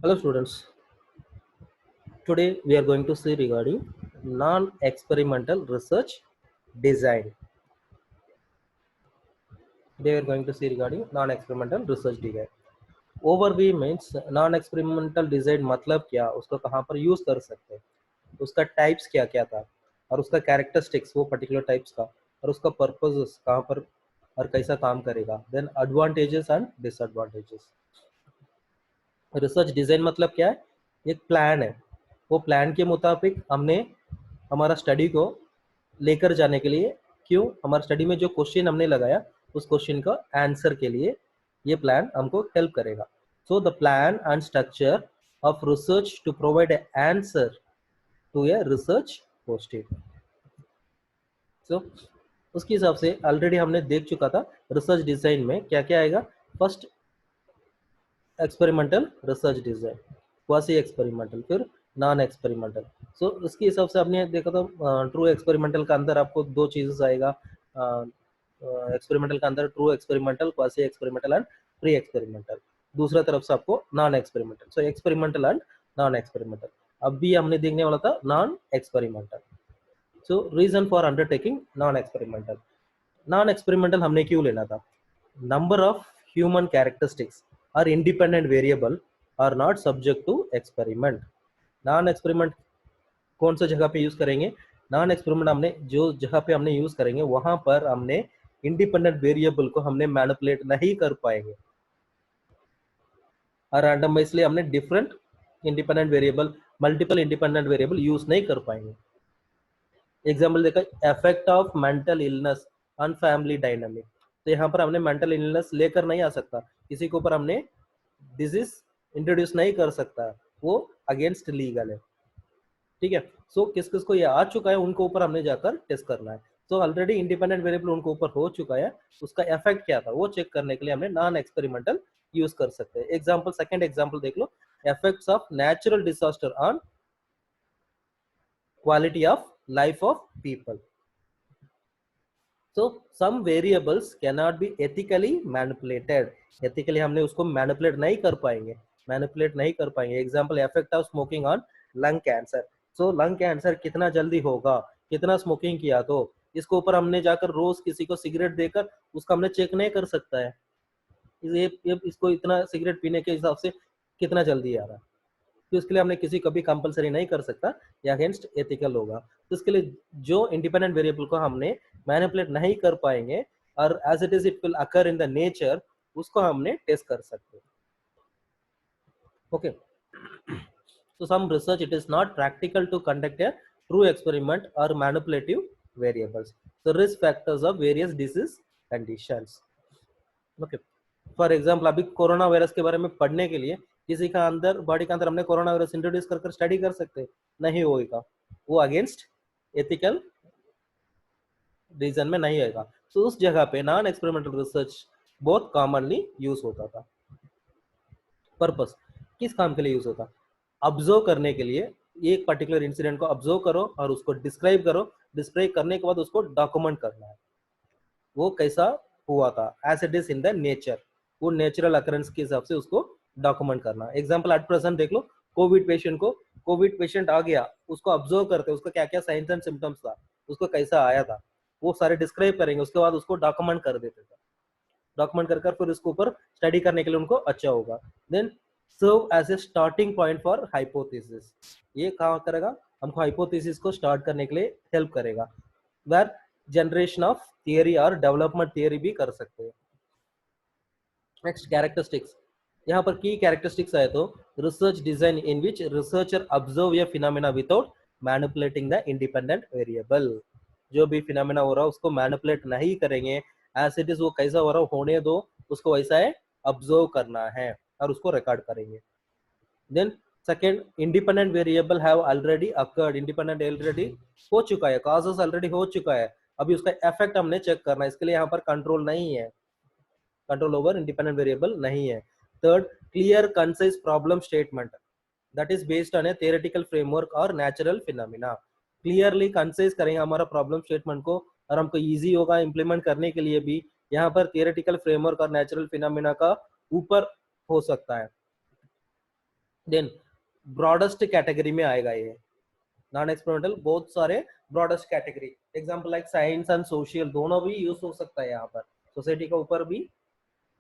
Hello students, today we are going to see regarding non-experimental research design. Today we are going to see regarding non-experimental research design. Overview means non-experimental design मतलब क्या, उसको कहाँ पर use कर सकते हैं, उसका टाइप्स क्या क्या था और उसका कैरेक्टरिस्टिक्स वो पर्टिकुलर टाइप्स का और उसका पर्पस कहाँ पर और कैसा काम करेगा, then advantages and disadvantages. Research design मतलब क्या है, एक प्लान है, वो प्लान के मुताबिक हमने हमारा स्टडी को लेकर जाने के लिए, क्यों हमारा स्टडी में जो क्वेश्चन हमने लगाया उस क्वेश्चन का आंसर के लिए ये प्लान हमको हेल्प करेगा। So the plan and structure of research to provide answer to a research question. So उसके हिसाब से ऑलरेडी हमने देख चुका था रिसर्च डिजाइन में क्या क्या आएगा। First experimental research design, quasi experimental, फिर नॉन एक्सपेरिमेंटल। सो उसके हिसाब से आपने देखा था ट्रू एक्सपेरिमेंटल का अंदर आपको दो चीजेस आएगा। एक्सपेरिमेंटल का अंदर true experimental, quasi experimental and pre experimental. दूसरा तरफ से आपको non experimental. So experimental and non experimental. अब भी हमने देखने वाला था non experimental. So reason for undertaking non experimental. Non experimental हमने क्यों लेना था? Number of human characteristics are independent variable are not subject to experiment. Non experiment कौन सा जगह पे यूज करेंगे? नॉन एक्सपेरिमेंट हमने जो जगह पे हमने यूज करेंगे वहां पर हमने इंडिपेंडेंट वेरिएबल को हमने मैनिपुलेट नहीं कर पाएंगे और रैंडम इसलिए हमने different independent variable, multiple independent variable use नहीं कर पाएंगे। एग्जाम्पल देखा, effect of mental illness on family dynamic. तो यहाँ पर हमने मेंटल इलनेस लेकर नहीं आ सकता, किसी के ऊपर हमने डिजीज इंट्रोड्यूस नहीं कर सकता, वो अगेंस्ट लीगल है। ठीक है। सो किस किस को ये आ चुका है उनके ऊपर हमने जाकर टेस्ट करना है। तो ऑलरेडी इंडिपेंडेंट वेरिएबल उनके ऊपर हो चुका है, उसका इफेक्ट क्या था वो चेक करने के लिए हमने नॉन एक्सपेरिमेंटल यूज कर सकते हैं। एग्जाम्पल, सेकंड एग्जाम्पल देख लो, effects of natural disaster on quality of life of people. So some variables cannot be ethically manipulated. Ethically हमने उसको मैनिपुलेट नहीं कर पाएंगे, मैनिपुलेट नहीं कर पाएंगे। Example, effect of smoking on lung cancer. So lung cancer कितना जल्दी होगा, कितना स्मोकिंग किया, तो इसके ऊपर हमने जाकर रोज किसी को सिगरेट देकर उसका हमने चेक नहीं कर सकता है ये इसको इतना सिगरेट पीने के हिसाब से कितना जल्दी आ रहा है। तो इसके लिए हमने किसी को भी कंपलसरी नहीं कर सकता, या अगेंस्ट एथिकल होगा। तो इसके लिए जो इंडिपेंडेंट वेरिएबल को हमने मैनिपुलेट नहीं कर पाएंगे और as it is it will occur in the nature, उसको हमने टेस्ट कर सकते हैं। Okay. So some research it is not practical to conduct a true experiment or manipulative variables. The risk factors of various disease conditions. Okay. For example, अभी corona virus के बारे में पढ़ने के लिए किसी का अंदर बॉडी के अंदर हमने कोरोना वायरस इंट्रोड्यूस कर स्टडी कर सकते नहीं होगा, वो अगेंस्ट एथिकल रीजन में नहीं आएगा। तो उस जगह पे नॉन एक्सपेरिमेंटल रिसर्च बहुत कॉमनली यूज होता था। पर्पस किस काम के लिए यूज होता? ऑब्जर्व करने के लिए। एक पर्टिकुलर इंसिडेंट को ऑब्जर्व करो और उसको डिस्क्राइब करो, डिस्क्राइब करने के बाद उसको डॉक्यूमेंट करना है, वो कैसा हुआ था as it is in the nature, वो नेचुरल अकरेंस के हिसाब से उसको डॉक्यूमेंट करना। एग्जांपल, एट प्रेजेंट देख लो, कोविड पेशेंट को, कोविड पेशेंट आ गया, उसको ऑब्जर्व करते उसको क्या क्या साइंस एंड सिम्टम्स था, उसको कैसा आया था, वो सारे डिस्क्राइब करेंगे, उसके बाद उसको डॉक्यूमेंट कर देते थे। डॉक्यूमेंट कर फिर उसके ऊपर स्टडी करने के लिए उनको अच्छा होगा। Then serve as a starting point for hypothesis. ये कहाँ करेगा? हमको हाइपोथेसिस को स्टार्ट करने के लिए हेल्प करेगा, वेर जनरेशन ऑफ थियरी और डेवलपमेंट थियरी भी कर सकते हैं। Next, characteristics. यहाँ पर की कैरेक्टरिस्टिक्स आए तो research design in which researcher observe या phenomena without manipulating the independent variable. जो भी फिनोमेना हो रहा है उसको मैनिपुलेट नहीं करेंगे, एज इट इज वो कैसा हो रहा है होने दो, उसको वैसा है ऑब्जर्व करना है और उसको रिकॉर्ड करेंगे। Then second, independent variable have already occurred. Independent already हो चुका है, कॉजेस ऑलरेडी हो चुका है, अभी उसका इफेक्ट हमने चेक करना है, इसके लिए यहाँ पर कंट्रोल नहीं है, कंट्रोल ओवर इंडिपेंडेंट वेरिएबल नहीं है। Third, clear concise problem statement that is based on A theoretical framework और नेचुरल फिनोमेना। क्लियरली कंसाइज करेंगे हमारा प्रॉब्लम स्टेटमेंट को और हमको इजी होगा इंप्लीमेंट करने के लिए भी। यहाँ पर थियोरेटिकल फ्रेमवर्क और नेचुरल फिनोमेना का ऊपर हो सकता है। देन ब्रॉडेस्ट कैटेगरी में आएगा ये नॉन एक्सपेरिमेंटल, बहुत सारे broadest category, example like science and social, दोनों भी यूज हो सकता है यहाँ पर, सोसाइटी के ऊपर भी।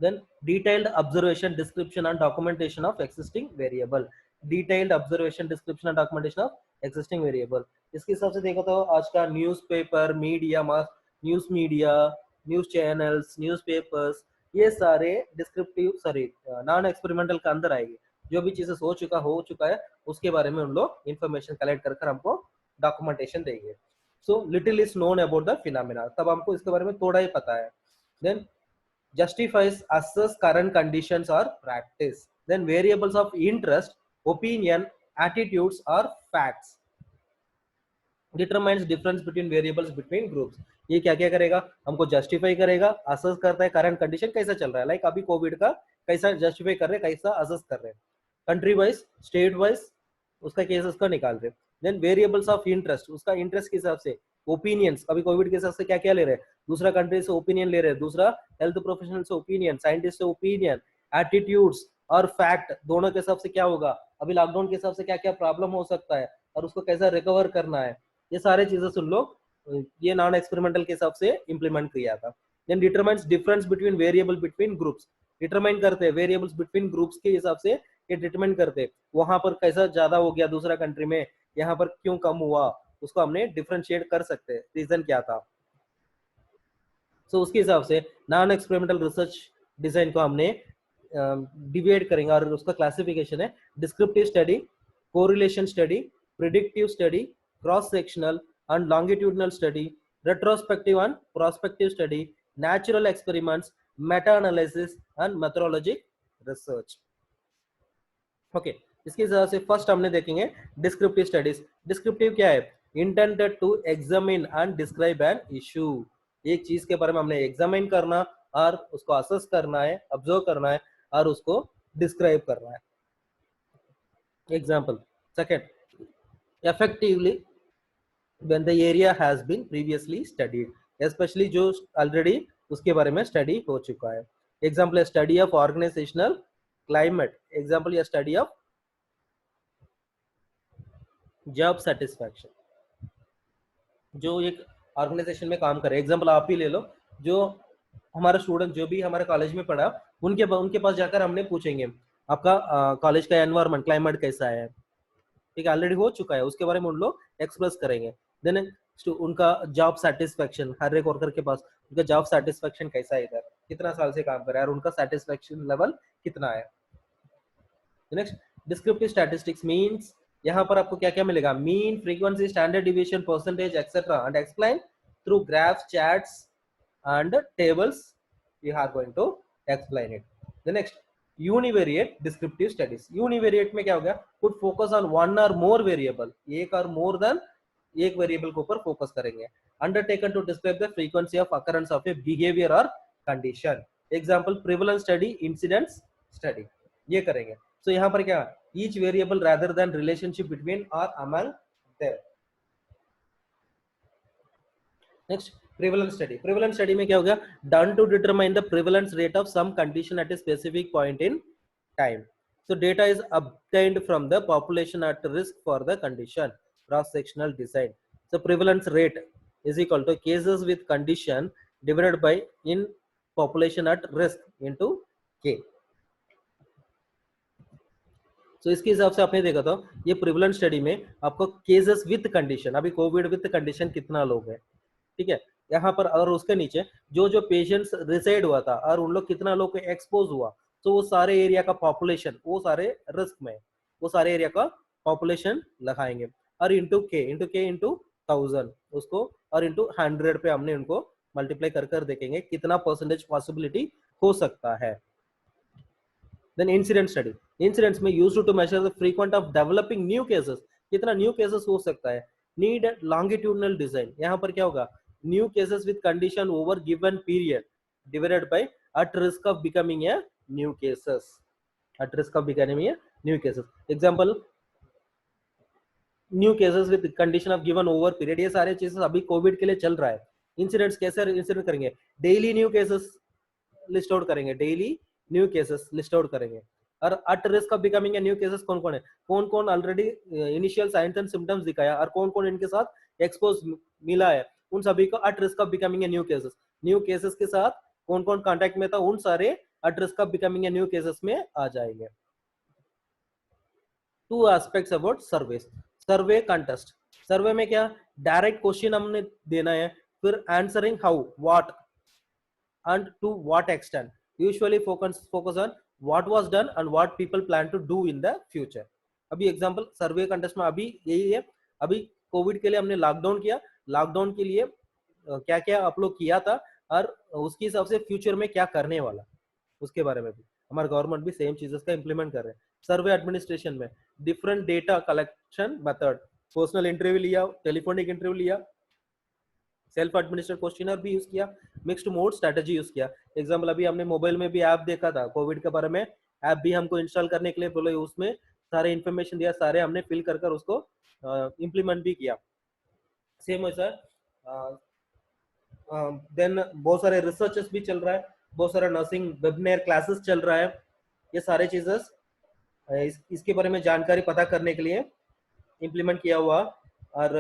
then detailed observation description and documentation of existing variable, detailed observation description and documentation of existing variable। इसके हिसाब से देखो तो आज का newspaper media, news media, news channels, newspapers, ये सारे डिस्क्रिप्टिव सॉरी नॉन एक्सपेरिमेंटल के अंदर आएगी। जो भी चीजें हो चुका है उसके बारे में उन लोग इंफॉर्मेशन कलेक्ट कर हमको डॉक्यूमेंटेशन देंगे। So little is known about the phenomena, तब हमको इसके बारे में थोड़ा ही पता है। Then justifies assess current conditions or practice, then variables of interest, opinion, attitudes or facts, determines difference between variables between groups। ये क्या क्या करेगा, हमको जस्टिफाई करेगा, असेस करता है करंट कंडीशन कैसा चल रहा है, लाइक अभी कोविड का कैसा जस्टिफाई कर रहे हैं, कैसा असेस कर रहे हैं, कंट्री वाइज स्टेट वाइज उसका केसेस का निकाल रहे हैं। देन वेरिएबल्स ऑफ इंटरेस्ट, उसका इंटरेस्ट के हिसाब से, ओपिनियंस, अभी कोविड के हिसाब से क्या क्या ले रहे हैं, दूसरा कंट्री से ओपिनियन ले रहे हैं, दूसरा हेल्थ प्रोफेशनल से ओपिनियन, साइंटिस्ट से ओपिनियन, एटीट्यूड्स और फैक्ट दोनों के हिसाब से क्या होगा, अभी लॉकडाउन के हिसाब से क्या क्या प्रॉब्लम हो सकता है और उसको कैसा रिकवर करना है, ये सारे चीजें सुन लोग ये नॉन एक्सपेरिमेंटल के हिसाब से इंप्लीमेंट किया था। Then determines difference between variable between groups, determine करते हैं वेरिएबल्स बिटवीन ग्रुप्स के हिसाब से ये डिटरमाइन करते हैं, वहां पर कैसा ज्यादा हो गया दूसरा कंट्री में, यहाँ पर क्यों कम हुआ, उसको हमने डिफरेंशिएट कर सकते हैं रीजन क्या था। सो उसके हिसाब से नॉन एक्सपेरिमेंटल रिसर्च डिजाइन को हमने डिवाइड करेंगे और उसका क्लासिफिकेशन है descriptive study, correlation study, predictive study, cross sectional and longitudinal study, retrospective and prospective study, natural experiments, meta analysis and methodologic research. Okay, इसके हिसाब से फर्स्ट हमने देखेंगे डिस्क्रिप्टिव स्टडीज। डिस्क्रिप्टिव क्या है, intended to examine and describe an issue, एक चीज के बारे में हमने एग्जामिन करना और उसको असेस करना है, ऑब्जर्व करना है और उसको डिस्क्राइब करना है। Example second, effectively when the area has been previously studied, especially जो ऑलरेडी उसके बारे में स्टडी हो चुका है। एग्जांपल है study of organisational climate, example या स्टडी ऑफ जॉब सेटिस्फैक्शन, जो एक ऑर्गेनाइजेशन में काम करे, एग्जांपल आप ही ले लो, जो हमारा स्टूडेंट जो भी हमारे कॉलेज में पढ़ा उनके पास जाकर हमने पूछेंगे आपका कॉलेज का एनवायरनमेंट क्लाइमेट कैसा है, ठीक है, ऑलरेडी हो चुका है, उसके बारे में उन लोग एक्सप्रेस करेंगे। देन उनका जॉब सेटिस्फैक्शन, हर एक वर्कर के पास उनका जॉब सेटिस्फैक्शन कैसा है, इधर कितना साल से काम कर रहा है और उनका सेटिस्फैक्शन लेवल कितना है। नेक्स्ट डिस्क्रिप्टिव स्टैटिस्टिक्स मींस, यहाँ पर आपको क्या क्या मिलेगा, mean, frequency, standard deviation, percentage etcetera and explain through graphs, charts and tables, we are going to explain it. The next univariate descriptive studies, univariate में क्या हो गया, कुड फोकस ऑन वन और मोर वेरिएबल, एक और मोर देन एक variable के ऊपर फोकस करेंगे, undertaken to describe the frequency of occurrence of a behaviour और condition, example prevalence study, incidence study, ये करेंगे। सो यहाँ पर क्या, each variable rather than relationship between or among them। next prevalence study, prevalence study में क्या हो गया, done to determine the prevalence rate of some condition at a specific point in time, so data is obtained from the population at risk for the condition, cross sectional design, so prevalence rate is equal to cases with condition divided by in population at risk into k। तो इसके हिसाब से आपने देखा था ये prevalence study में आपको केसेस विद कंडीशन, अभी कोविड विद कंडीशन कितना लोग हैं, ठीक है, यहाँ पर और उसके नीचे जो जो पेशेंट्स रिसाइड हुआ था और उन लोग कितना लोग एक्सपोज हुआ, तो वो सारे एरिया का पॉपुलेशन, वो सारे रिस्क में, वो सारे एरिया का पॉपुलेशन लगाएंगे और इंटू के इंटू 1000 उसको और इंटू 100 पे हमने उनको मल्टीप्लाई कर देखेंगे कितना परसेंटेज पॉसिबिलिटी हो सकता है। देन इंसिडेंट स्टडी, इंसिडेंट्स में used to measure the frequent of developing new cases, कितना न्यू केसेस हो सकता है, नीड लॉन्गिट्यूडनल डिजाइन, यहाँ पर क्या होगा, new cases with condition over given period divided by eight risk of becoming a new cases, eight risk of becoming a new cases, example new cases with condition of given over period, ये सारे चीजेस अभी Covid के लिए चल रहा है। Incidents कैसे incident करेंगे, daily new cases list out करेंगे, daily new cases list out करेंगे, और at risk of becoming a new cases कौन कौन है, कौन कौन already initial signs and symptoms दिखाया और कौन कौन इनके साथ एक्सपोज मिला है, उन सभी को at risk of becoming a new cases के साथ कौन कौन कांटेक्ट में था, उन सारे at risk of becoming a new cases में आ जाएंगे। Two aspects about survey, survey contest, survey में क्या डायरेक्ट क्वेश्चन हमने देना है, फिर answering how, what and to what extent, usually focus on what was done and what people plan to do in the future। अभी example सर्वे contest में अभी यही है, अभी कोविड के लिए हमने लॉकडाउन किया, लॉकडाउन के लिए क्या क्या आप लोग किया था और उसके हिसाब से फ्यूचर में क्या करने वाला, उसके बारे में भी हमारा गवर्नमेंट भी सेम चीजेस का इंप्लीमेंट कर रहे हैं। सर्वे एडमिनिस्ट्रेशन में different data collection method, personal interview लिया, टेलीफोनिक इंटरव्यू लिया, सेल्फ एडमिनिस्ट्रेट क्वेश्चनर भी यूज किया, मिक्स्ड मोड स्ट्रेटजी यूज किया। एग्जांपल अभी हमने मोबाइल में भी ऐप देखा था कोविड के बारे में, ऐप भी हमको इंस्टॉल करने के लिए बोले, उसमें सारे इन्फॉर्मेशन दिया, सारे हमने फिल कर कर उसको इम्प्लीमेंट भी किया। सेम वैसा देन बहुत सारे रिसर्चेस भी चल रहा है, बहुत सारा नर्सिंग वेबिनार क्लासेस चल रहा है, ये सारे चीजेस इसके बारे में जानकारी पता करने के लिए इम्प्लीमेंट किया हुआ। और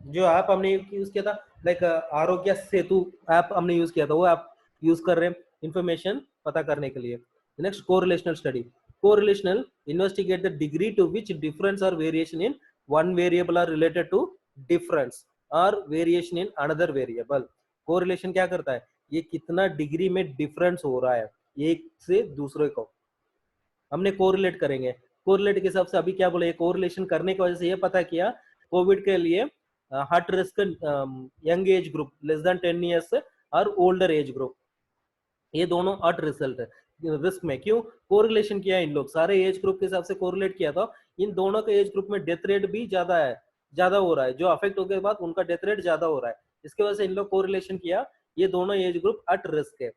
जो ऐप हमने यूज किया था लाइक आरोग्य सेतु ऐप हमने यूज किया था, वो ऐप यूज कर रहे हैं इंफॉर्मेशन पता करने के लिए। Next correlational study, correlational investigate the degree to which difference और variation in one variable are related to difference और variation in another variable. Correlation क्या करता है, ये कितना डिग्री में डिफरेंस हो रहा है एक से दूसरे को हमने कोरिलेट करेंगे। कोरिलेट के हिसाब से अभी क्या बोले, कोरिलेशन करने की वजह से ये पता किया कोविड के लिए heart risk young age group less than 10 years और ओल्डर एज ग्रुप, ये दोनों हट रिजल्ट है रिस्क में। क्यों कोरिलेशन किया इन लोग, सारे एज ग्रुप के हिसाब से कोरिलेट किया था, इन दोनों के एज ग्रुप में डेथ रेट भी ज्यादा है, ज्यादा हो रहा है, जो अफेक्ट होने के बाद उनका डेथ रेट ज्यादा हो रहा है, इसकी वजह से इन लोग कोरिलेशन किया, ये दोनों एज ग्रुप हट रिस्क है,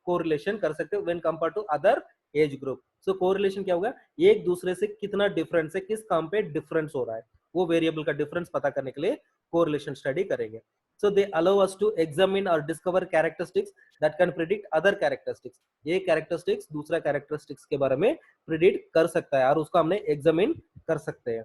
कोरिलेशन कर सकते हो when compare to other age group. So correlation क्या होगा, एक दूसरे से कितना डिफरेंस है, किस काम पे डिफरेंस हो रहा है, वो वेरिएबल का डिफरेंस पता करने के लिए कोरिलेशन स्टडी करेंगे। So they allow us to examine or discover characteristics that can predict other characteristics। ये characteristics दूसरा characteristics के बारे में predict कर सकता है और उसको हमने examine कर सकते हैं।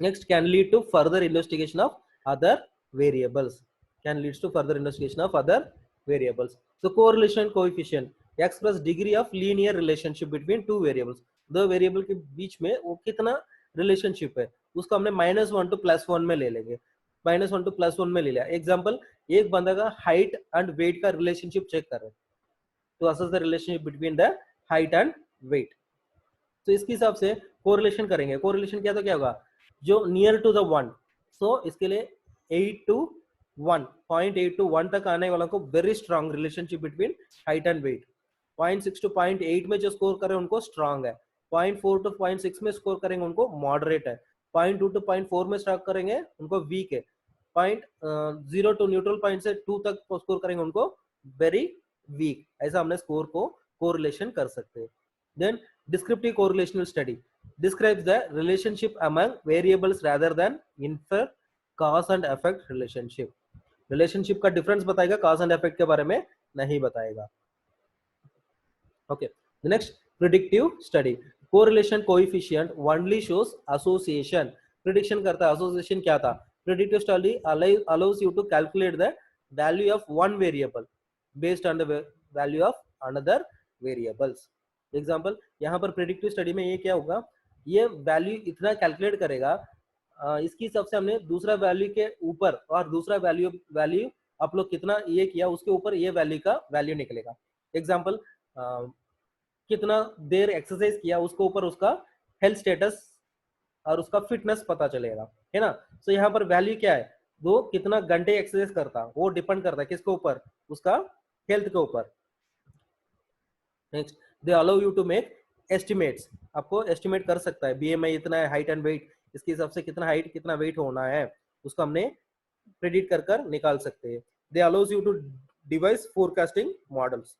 Next can lead to further investigation of other variables, can leads to further investigation of other variables। So correlation coefficient express degree of linear relationship between two variables। दो वेरिएबल के बीच में वो कितना रिलेशनशिप है, उसको हमने -1 to +1 में ले लेंगे, -1 to +1 में ले लिया। एग्जाम्पल, एक बंदा का हाइट एंड वेट का रिलेशनशिप चेक कर रहे हैं, तो assess the relationship between the height and weight. तो इसके हिसाब से कोरिलेशन करेंगे। कोरिलेशन किया तो क्या होगा, जो नियर टू द 1, सो इसके लिए 8 to 1, 0.8 to 1 तक आने वाला को very strong relationship between height and weight. 0.6 to 0.8 में जो स्कोर करें उनको स्ट्रांग है, 0.4 to 0.6 में स्कोर करेंगे उनको मॉडरेट है, 0.2 to 0.4 में स्टार्ट करेंगे उनको वीक है, 0.0 टू न्यूट्रल पॉइंट से 2 तक स्कोर करेंगे उनको वेरी वीक। ऐसा हमने स्कोर को कोरिलेशन कर सकते हैं। Then descriptive correlational study describes the relationship among variables rather than infer cause and effect relationship। Relationship का डिफरेंस बताएगा, कॉज एंड इफेक्ट के बारे में नहीं बताएगा। Okay, next predictive study, correlation coefficient only shows association, prediction करता है, association क्या था। Predictive study allows you to calculate the value of one variable based on the value of another variables। Example, यहाँ पर प्रिडिक्टिव स्टडी में ये क्या होगा, ये वैल्यू इतना कैलकुलेट करेगा, इसके हिसाब से हमने दूसरा वैल्यू के ऊपर और दूसरा वैल्यू आप लोग कितना ये किया उसके ऊपर ये वैल्यू का वैल्यू निकलेगा। एग्जांपल, कितना देर एक्सरसाइज किया उसके ऊपर उसका हेल्थ स्टेटस और उसका फिटनेस पता चलेगा, है ना। तो यहाँ पर वैल्यू क्या है, वो कितना घंटे एक्सरसाइज करता, वो डिपेंड करता है किसके ऊपर, उसका हेल्थ के ऊपर। Next, they allow you to make estimates, आपको एस्टिमेट कर सकता है बीएमआई इतना है, हाइट एंड वेट, इसके हिसाब से कितना हाइट कितना वेट होना है उसको हमने प्रेडिक्ट कर कर निकाल सकते हैं। They allows you to devise forecasting models.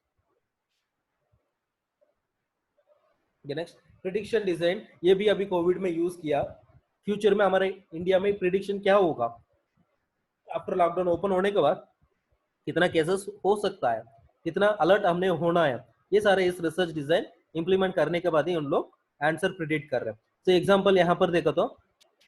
Next, prediction design, ये भी अभी कोविड में यूज किया। फ्यूचर में हमारे इंडिया में प्रिडिक्शन क्या होगा, आफ्टर लॉकडाउन ओपन होने के बाद कितना केसेस हो सकता है, कितना अलर्ट हमने होना है, ये सारे इस रिसर्च डिजाइन इंप्लीमेंट करने के बाद ही उन लोग आंसर प्रिडिक्ट कर रहे हैं। तो एग्जांपल यहाँ पर देखो तो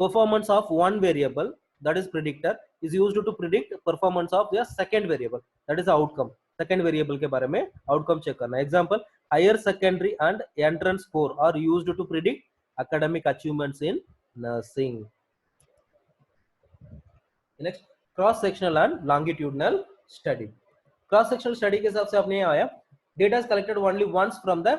performance of one variable that is predictor is used to predict performance of the second variable that is outcome. Second variable के बारे में आउटकम चेक करना। Example higher secondary and entrance score are used to predict academic achievements in nursing. Next cross sectional and longitudinal study. Cross sectional study के हिसाब से आपने आया data is collected only once from the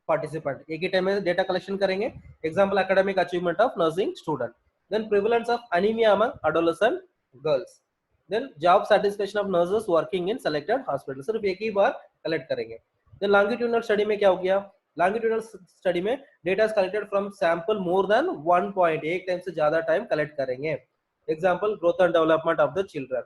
participant, एक ही time में data collection करेंगे। Example academic achievement of nursing student, then prevalence of anaemia among adolescent girls, then job satisfaction of nurses working in selected hospital. सिर्फ एक ही बार collect करेंगे। Then longitudinal study में क्या हो गया, लॉन्गिट्यूडनल स्टडी में data is collected from sample more than 1 point, एक टाइम से ज्यादा टाइम कलेक्ट करेंगे। Example growth and development of the children.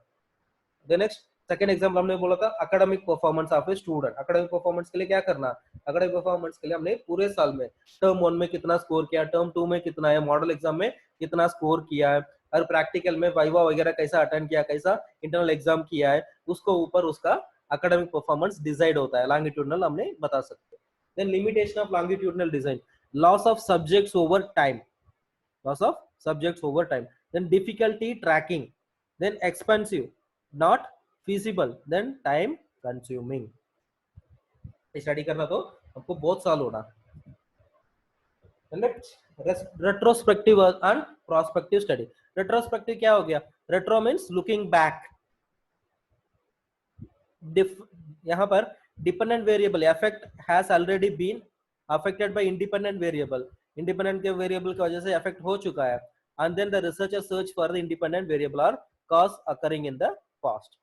The next second example हमने बोला था academic performance of a student. Academic performance के लिए क्या करना, एकेडमिक परफॉर्मेंस के लिए हमने पूरे साल में टर्म 1 में कितना स्कोर किया, टर्म 2 में कितना है, मॉडल एग्जाम में कितना स्कोर किया है, और प्रैक्टिकल में वाइवा वगैरह कैसा अटेंड किया, कैसा इंटरनल एग्जाम किया है, उसको ऊपर उसका एकेडमिक परफॉर्मेंस डिसाइड होता है। लॉन्गिट्यूडनल हमने बता सकते हैं। Then limitation of longitudinal design, loss of subjects over time, loss of subjects over time, then difficulty tracking, then expensive, not feasible, then time consuming। Study करना तो हमको बहुत साल होना। Retrospective and prospective study. Retrospective क्या हो गया, retro means looking back. यहाँ पर dependent variable effect has already been affected by independent variable, independent के वेरिएबल की वजह से अफेक्ट हो चुका है, and then the researcher search for the independent variable or cause occurring in the past.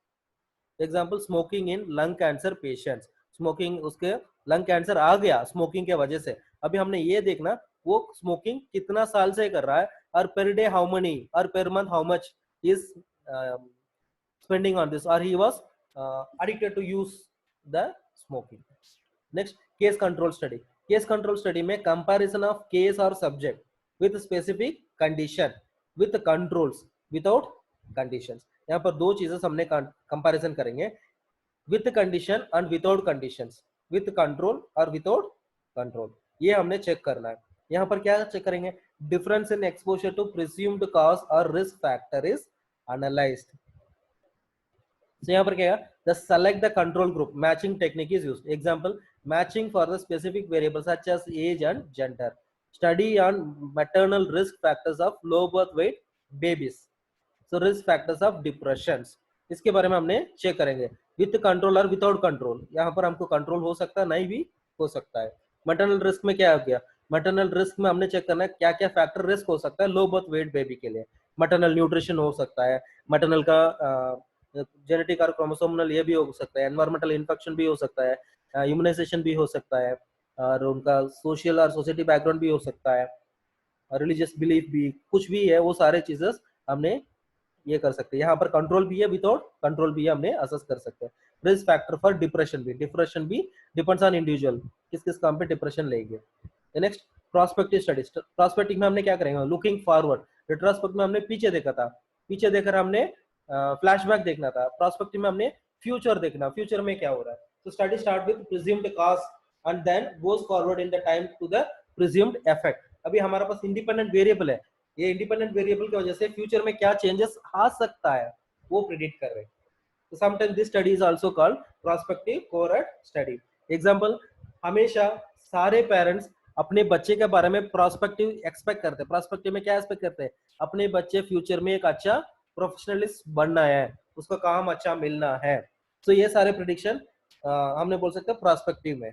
Example smoking in lung cancer patients, smoking उसके lung cancer आ गया smoking के वजह से। अभी हमने ये देखना वो स्मोकिंग कितना साल से कर रहा है, और पर डे हाउ मनी और per month how much is spending on this, और he was addicted to use the smoking। next case control study, case control study में कंपैरिजन ऑफ केस और subject with specific condition with controls without conditions. यहाँ पर दो चीजें हमने comparison करेंगे, with condition and without conditions, with control और without control, ये हमने चेक करना है। यहाँ पर क्या चेक करेंगे, difference in exposure to presumed cause or risk factor is analysed. So यहाँ पर क्या है, the select the control group matching technique is used। Example matching for the specific variables such as age and gender, study on maternal risk factors of low birth weight babies, so risk factors of depressions, इसके बारे में हमने check करेंगे। With control और without control, यहाँ पर हमको control हो सकता है, नहीं भी हो सकता है। मैटरनल रिस्क में क्या हो गया, मैटरनल रिस्क में हमने चेक करना है क्या क्या फैक्टर रिस्क हो सकता है लो बर्थ वेट बेबी के लिए। मैटरनल न्यूट्रिशन हो सकता है, मैटरनल का जेनेटिक और क्रोमोसोमल ये भी हो सकता है, एनवायरमेंटल इन्फेक्शन भी हो सकता है, इम्यूनाइजेशन भी हो सकता है, और उनका सोशल और सोसाइटी बैकग्राउंड भी हो सकता है, रिलीजियस बिलीफ भी, कुछ भी है, वो सारे चीजेस हमने ये कर सकते हैं। यहाँ पर कंट्रोल भी है, विदाउट कंट्रोल भी हमने असेस कर सकते हैं। रिस्क फैक्टर फॉर डिप्रेशन भी डिपेंड्स ऑन इंडिविजुअल, किस किस काम पे डिप्रेशन लेंगे। नेक्स्ट प्रोस्पेक्टिव स्टडीज, प्रोस्पेक्टिव में हमने क्या करेंगे, लुकिंग फॉरवर्ड। रिट्रोस्पेक्टिव में हमने पीछे देखा था, पीछे देखकर हमने फ्लैशबैक देखना था। प्रोस्पेक्टिव में हमने फ्यूचर देखना, फ्यूचर में क्या हो रहा है। तो study start with presumed cause and then goes forward in the time to the presumed effect. अभी हमारे पास इंडिपेंडेंट वेरिएबल है, ये इंडिपेंडेंट वेरिएबल की वजह से फ्यूचर में क्या चेंजेस आ सकता है वो प्रिडिक्ट कर रहे हैं। तो sometimes this study is also called prospective cohort study. Example, हमेशा सारे पेरेंट्स अपने बच्चे के बारे में प्रोस्पेक्टिव एक्सपेक्ट करते हैं। प्रोस्पेक्टिव में क्या एक्सपेक्ट करते हैं, अपने बच्चे फ्यूचर में एक अच्छा प्रोफेशनलिस्ट बनना है, उसका काम अच्छा मिलना है। तो ये सारे प्रेडिक्शन हमने बोल सकते हैं प्रोस्पेक्टिव में।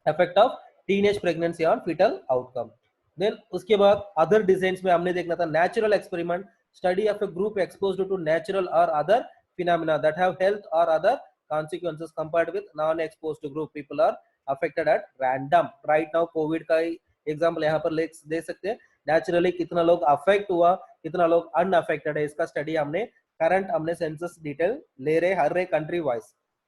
Effect of teenage pregnancy on fetal outcome. Then उसके बाद अदर डिजाइन्स में हमने देखना था natural experiment, study of a group exposed to natural or other phenomena that have health or other consequences compared with non exposed group, people are affected at random। right now Covid का example यहाँ पर दे सकते हैं। Naturally कितना लोग affect हुआ, कितना लोग अनअफेक्टेड है, इसका स्टडी हमने करंट हमने सेंसस डिटेल ले रहे हर एक country wise.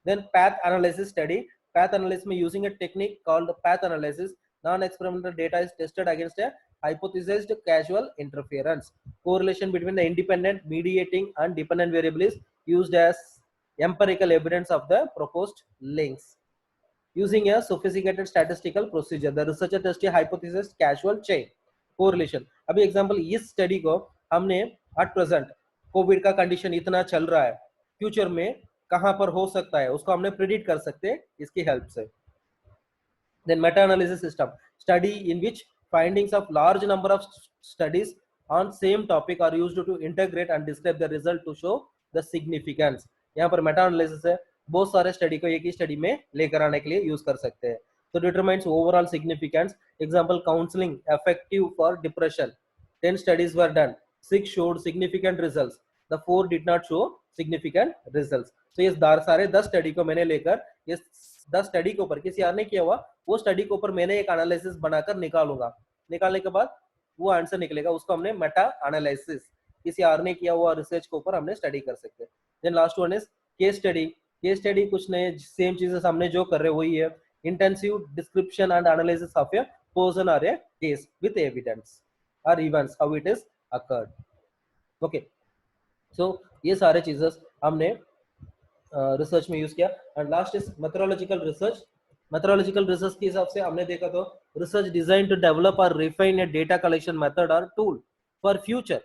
Then path analysis study, path analysis में using a technique called path analysis, non experimental data is tested against a hypothesized causal interference, correlation between the independent mediating and dependent variable is used as empirical evidence of the proposed links। using a sophisticated statistical procedure. The researcher tested a hypothesis causal chain correlation. अभी example इस study को हमने at present Covid का condition इतना चल रहा है, future में कहां पर हो सकता है उसको हमने प्रिडिक्ट कर सकते हैं इसकी हेल्प से. Then meta-analysis system, study in which findings of large number of studies on same topic are used to integrate and describe the result to show the significance. यहाँ पर मेटा एनालिसिस है, बहुत सारे स्टडी को एक ही study में लेकर आने के लिए यूज कर सकते हैं. तो determines overall significance. Example counselling effective for depression. 10 studies were done, 6 showed significant results, the 4 did not show significant results. तो ये सारे 10 स्टडी को मैंने लेकर, ये 10 स्टडी के ऊपर किसी और ने किया हुआ वो स्टडी के ऊपर मैंने एक एनालिसिस बनाकर निकालूंगा. निकालने के बाद वो आंसर निकलेगा, उसको हमने मेटा एनालिसिस, किसी और ने किया हुआ रिसर्च के ऊपर हमने स्टडी कर सकते हैं. Then last one is case study. Case study कुछ नए सेम चीजें सामने जो कर रहे वही है. Intensive description and analysis of a person or a case with evidence or events how it is occurred. Okay, so ये सारे चीजें हमने रिसर्च में यूज किया. And last is methodological research. Methodological research के हिसाब से हमने देखा तो research design to develop or refine a data collection method or tool for future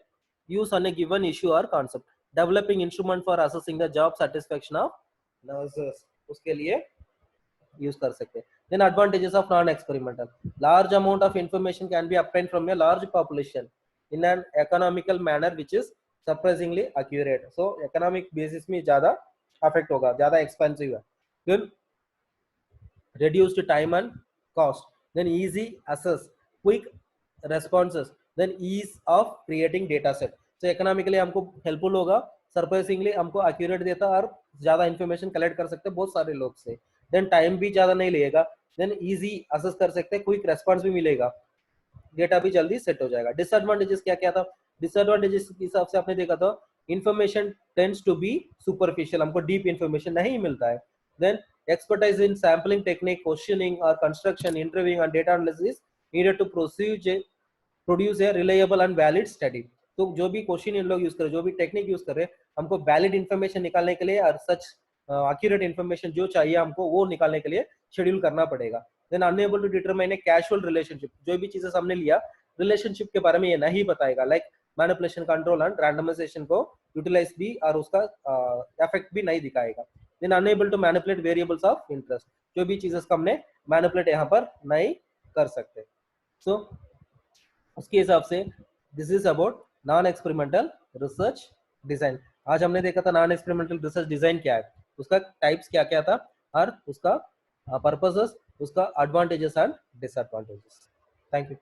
use on a given issue or concept. Developing instrument for assessing the job satisfaction of nurses, उसके लिए use कर सकते हैं. Then advantages of non-experimental. Large amount of information can be obtained from a large population in an economical manner which is surprisingly accurate. So economic basis में ज़्यादा affect होगा, ज़्यादा expensive है. Then reduced time and cost. Then easy access, quick responses. Then ease of creating data set. So economically हमको helpful होगा, surprisingly हमको accurate देता और ज़्यादा information collect कर सकते हैं बहुत सारे लोग से. देन टाइम भी ज्यादा नहीं लगेगा. देन इजी असेस कर सकते हैं, क्विक रेस्पॉन्स भी मिलेगा, डेटा भी जल्दी सेट हो जाएगा. डिसएडवांटेजेस क्या क्या था? डिसएडवांटेजेस के हिसाब से आपने देखा था information tends to be superficial, हमको डीप इंफॉर्मेशन नहीं मिलता है. Then expertise in sampling technique, questioning or construction, interviewing and data analysis needed to produce a reliable and valid study. तो जो भी क्वेश्चन इन लोग यूज कर रहे, जो भी टेक्निक यूज कर रहे हैं, हमको वैलिड इंफॉर्मेशन निकालने के लिए और सच एक्यूरेट इन्फॉर्मेशन जो चाहिए हमको वो निकालने के लिए शेड्यूल करना पड़ेगा. Then unable to determine a casual relationship, जो भी चीजें हमने लिया रिलेशनशिप के बारे में ये नहीं बताएगा, like manipulation, control and randomisation को यूटिलाइज भी और उसका इफेक्ट भी नहीं दिखाएगा. Then unable to manipulate variables of interest, जो भी चीजें हमने मैनिपुलेट यहाँ पर नहीं कर सकते. सो उसके हिसाब से this is about non experimental research design. आज हमने देखा था नॉन एक्सपेरिमेंटल रिसर्च डिजाइन क्या है, उसका टाइप्स क्या क्या था और उसका पर्पसेस, उसका advantages and disadvantages. Thank you.